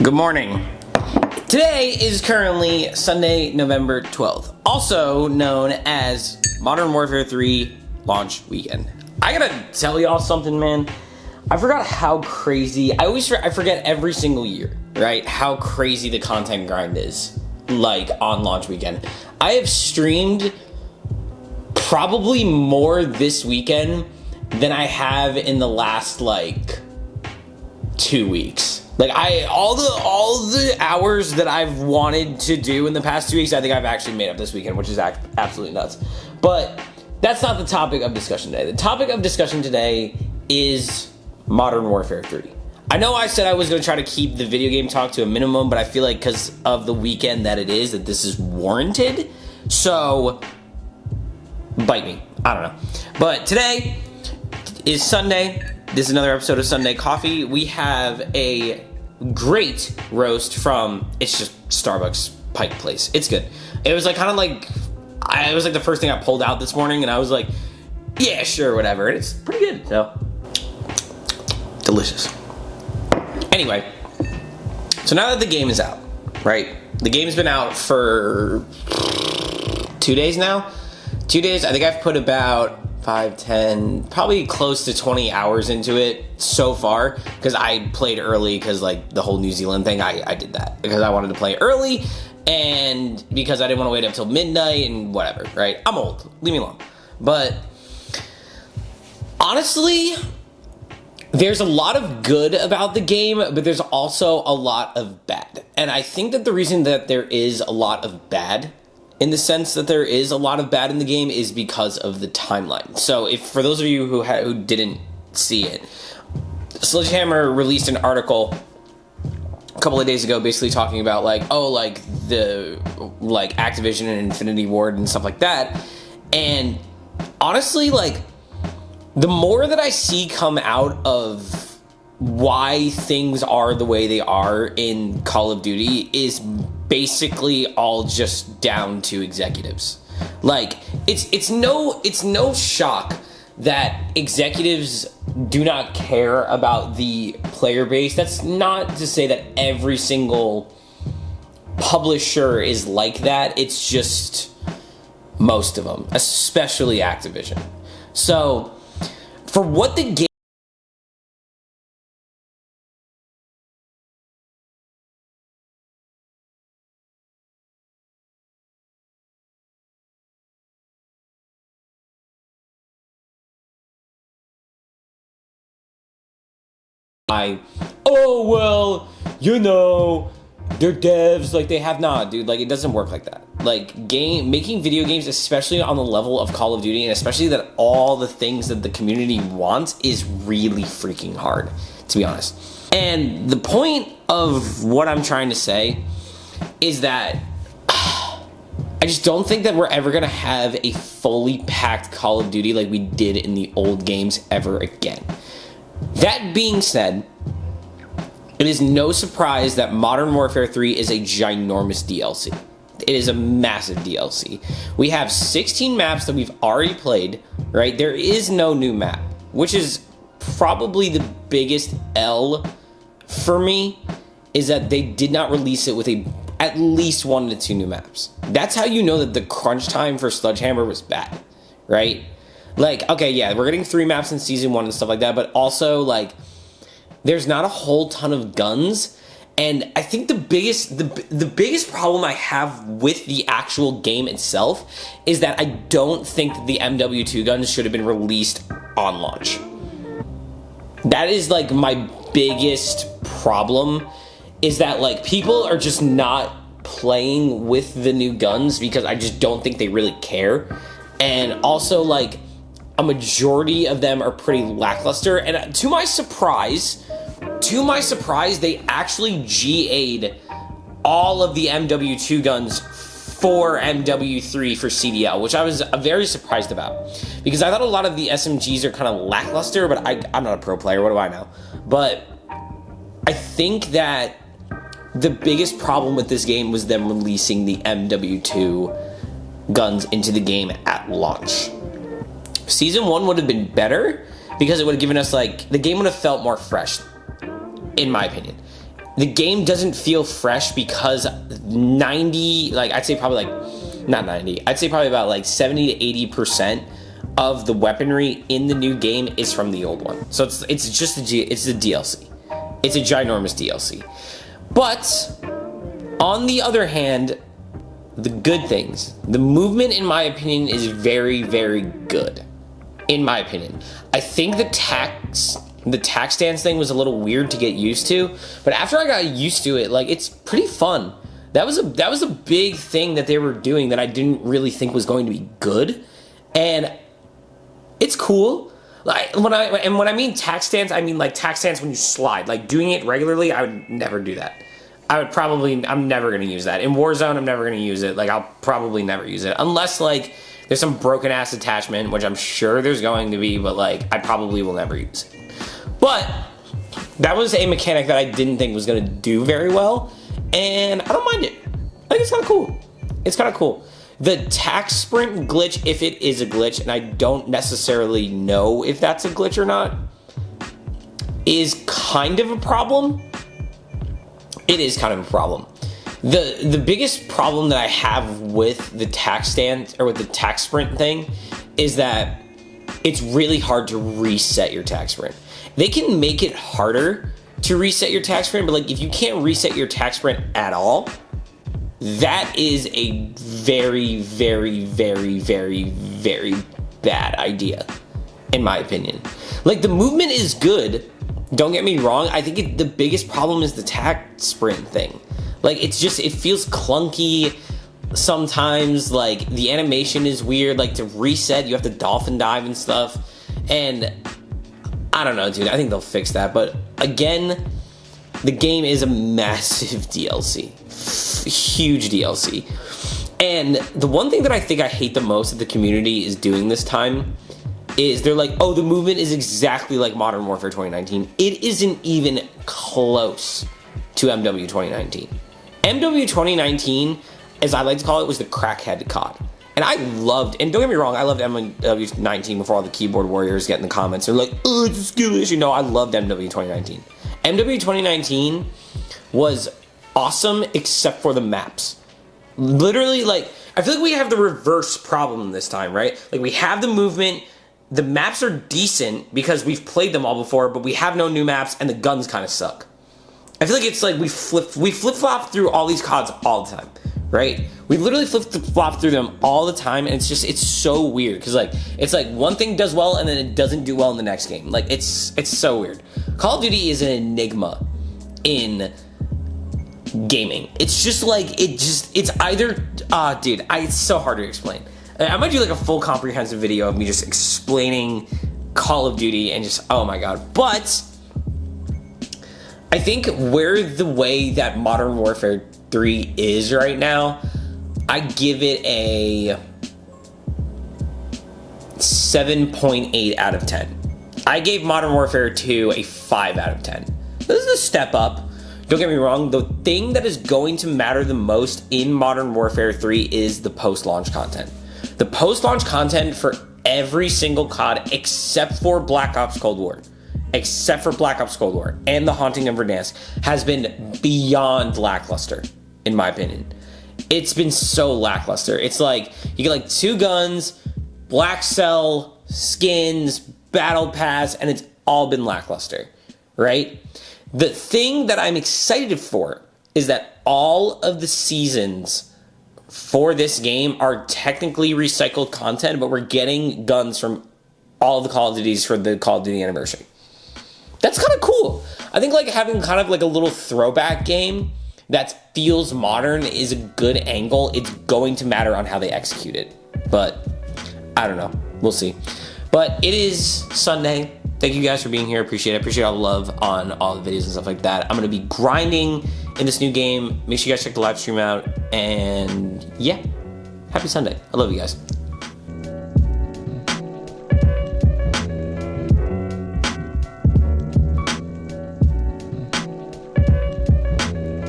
Good morning. Today is currently Sunday, November 12th, also known as Modern Warfare 3 launch weekend. I gotta tell y'all something, man. I forgot how crazy, I forget every single year, right? How crazy the content grind is, like, on launch weekend. I have streamed probably more this weekend than I have in the last, like, 2 weeks. Like, all the hours that I've wanted to do in the past 2 weeks, I think I've actually made up this weekend, which is absolutely nuts. But that's not the topic of discussion today. The topic of discussion today is Modern Warfare 3. I know I said I was going to try to keep the video game talk to a minimum, but I feel like because of the weekend that it is, that this is warranted. So, bite me. I don't know. But today is Sunday. This is another episode of Sunday Coffee. We have a great roast from, it's just Starbucks Pike Place. It's good. It was like kind of like, it was like the first thing I pulled out this morning, and I was like, yeah, sure, whatever. And it's pretty good, so delicious. Anyway, so now that the game is out, right? The game's been out for 2 days now. 2 days. I think I've put about 5, 10, probably close to 20 hours into it so far, because I played early because, like, the whole New Zealand thing, I did that because I wanted to play early and because I didn't want to wait up till midnight and whatever, right? I'm old. Leave me alone. But honestly, there's a lot of good about the game, but there's also a lot of bad. And I think that the reason that there is a lot of bad, in the sense that there is a lot of bad in the game, is because of the timeline. So if, for those of you who didn't see it, Sledgehammer released an article a couple of days ago basically talking about, like, oh, like, the, like, Activision and Infinity Ward and stuff like that. And honestly, like, the more that I see come out of why things are the way they are in Call of Duty is basically all just down to executives. Like, it's no shock that executives do not care about the player base. That's not to say that every single publisher is like that. It's just most of them, especially Activision. So for what the game oh, well, you know, they're devs, like, they have not, dude. Like, it doesn't work like that. Like, making video games, especially on the level of Call of Duty, and especially that all the things that the community wants, is really freaking hard, to be honest. And the point of what I'm trying to say is that I just don't think that we're ever gonna have a fully packed Call of Duty like we did in the old games ever again. That being said, it is no surprise that Modern Warfare 3 is a ginormous DLC. It is a massive DLC. We have 16 maps that we've already played, right? There is no new map, which is probably the biggest L for me, is that they did not release it with at least 1 to 2 new maps. That's how you know that the crunch time for Sledgehammer was bad, right? Like, okay, yeah, we're getting 3 maps in Season 1 and stuff like that, but also, like, there's not a whole ton of guns, and I think the biggest problem I have with the actual game itself is that I don't think that the MW2 guns should have been released on launch. That is, like, my biggest problem, is that, like, people are just not playing with the new guns because I just don't think they really care. And also, like, a majority of them are pretty lackluster, and to my surprise, they actually GA'd all of the MW2 guns for MW3 for CDL, which I was very surprised about, because I thought a lot of the SMGs are kind of lackluster, but I'm not a pro player, what do I know? But I think that the biggest problem with this game was them releasing the MW2 guns into the game at launch. Season 1 would have been better because it would have given us, like, the game would have felt more fresh, in my opinion. the game doesn't feel fresh because 90, like I'd say probably like, not 90, I'd say probably about like 70 to 80% of the weaponry in the new game is from the old one. So it's just it's a DLC. It's a ginormous DLC. But on the other hand, the good things, the movement in my opinion is very, very good. In my opinion, I think the tax stance thing was a little weird to get used to, but after I got used to it, like, it's pretty fun. That was a big thing that they were doing that I didn't really think was going to be good, and it's cool. Like, when I mean tax stance, I mean like tax stance when you slide. Like, doing it regularly, I would never do that. I'm never gonna use that. In Warzone, I'm never gonna use it. Like, I'll probably never use it. Unless, like, there's some broken ass attachment, which I'm sure there's going to be, but like, I probably will never use it. But that was a mechanic that I didn't think was gonna do very well, and I don't mind it. I think it's kinda cool. It's kinda cool. The tax sprint glitch, if it is a glitch, and I don't necessarily know if that's a glitch or not, is kind of a problem. It is kind of a problem. The biggest problem that I have with the tax stand, or with the tax sprint thing, is that it's really hard to reset your tax sprint. They can make it harder to reset your tax sprint, but like, if you can't reset your tax sprint at all, that is a very, very, very, very, very bad idea, in my opinion. Like, the movement is good, don't get me wrong. I think the biggest problem is the tax sprint thing. Like, it feels clunky sometimes. Like, the animation is weird. Like, to reset, you have to dolphin dive and stuff. And I don't know, dude. I think they'll fix that. But again, the game is a massive DLC. Huge DLC. And the one thing that I think I hate the most that the community is doing this time is they're like, oh, the movement is exactly like Modern Warfare 2019. It isn't even close to MW 2019. MW 2019, as I like to call it, was the crackhead COD. And I loved, and don't get me wrong, I loved MW 19 before all the keyboard warriors get in the comments. They're like, oh, it's a skill issue. No, I loved MW 2019. MW 2019 was awesome except for the maps. Literally, like, I feel like we have the reverse problem this time, right? Like, we have the movement, the maps are decent because we've played them all before, but we have no new maps, and the guns kind of suck. I feel like it's like we flip-flop through all these CODs all the time, right? We literally flip-flop through them all the time, and it's so weird, because like, it's like one thing does well, and then it doesn't do well in the next game. Like, it's so weird. Call of Duty is an enigma in gaming. It's just like, it's either, dude, it's so hard to explain. I might do like a full comprehensive video of me just explaining Call of Duty and just, oh my god. But I think the way that Modern Warfare 3 is right now, I give it a 7.8 out of 10. I gave Modern Warfare 2 a 5 out of 10. This is a step up. Don't get me wrong, the thing that is going to matter the most in Modern Warfare 3 is the post-launch content. The post-launch content for every single COD except for Black Ops Cold War, and the Haunting of Verdansk has been beyond lackluster, in my opinion. It's been so lackluster. It's like, you get like 2 guns, black cell, skins, battle pass, and it's all been lackluster, right? The thing that I'm excited for is that all of the seasons for this game are technically recycled content, but we're getting guns from all the Call of Duties for the Call of Duty anniversary. That's kind of cool. I think like having kind of like a little throwback game that feels modern is a good angle. It's going to matter on how they execute it, but I don't know. We'll see. But it is Sunday. Thank you guys for being here. Appreciate it. Appreciate all the love on all the videos and stuff like that. I'm going to be grinding in this new game. Make sure you guys check the live stream out. And yeah, happy Sunday. I love you guys.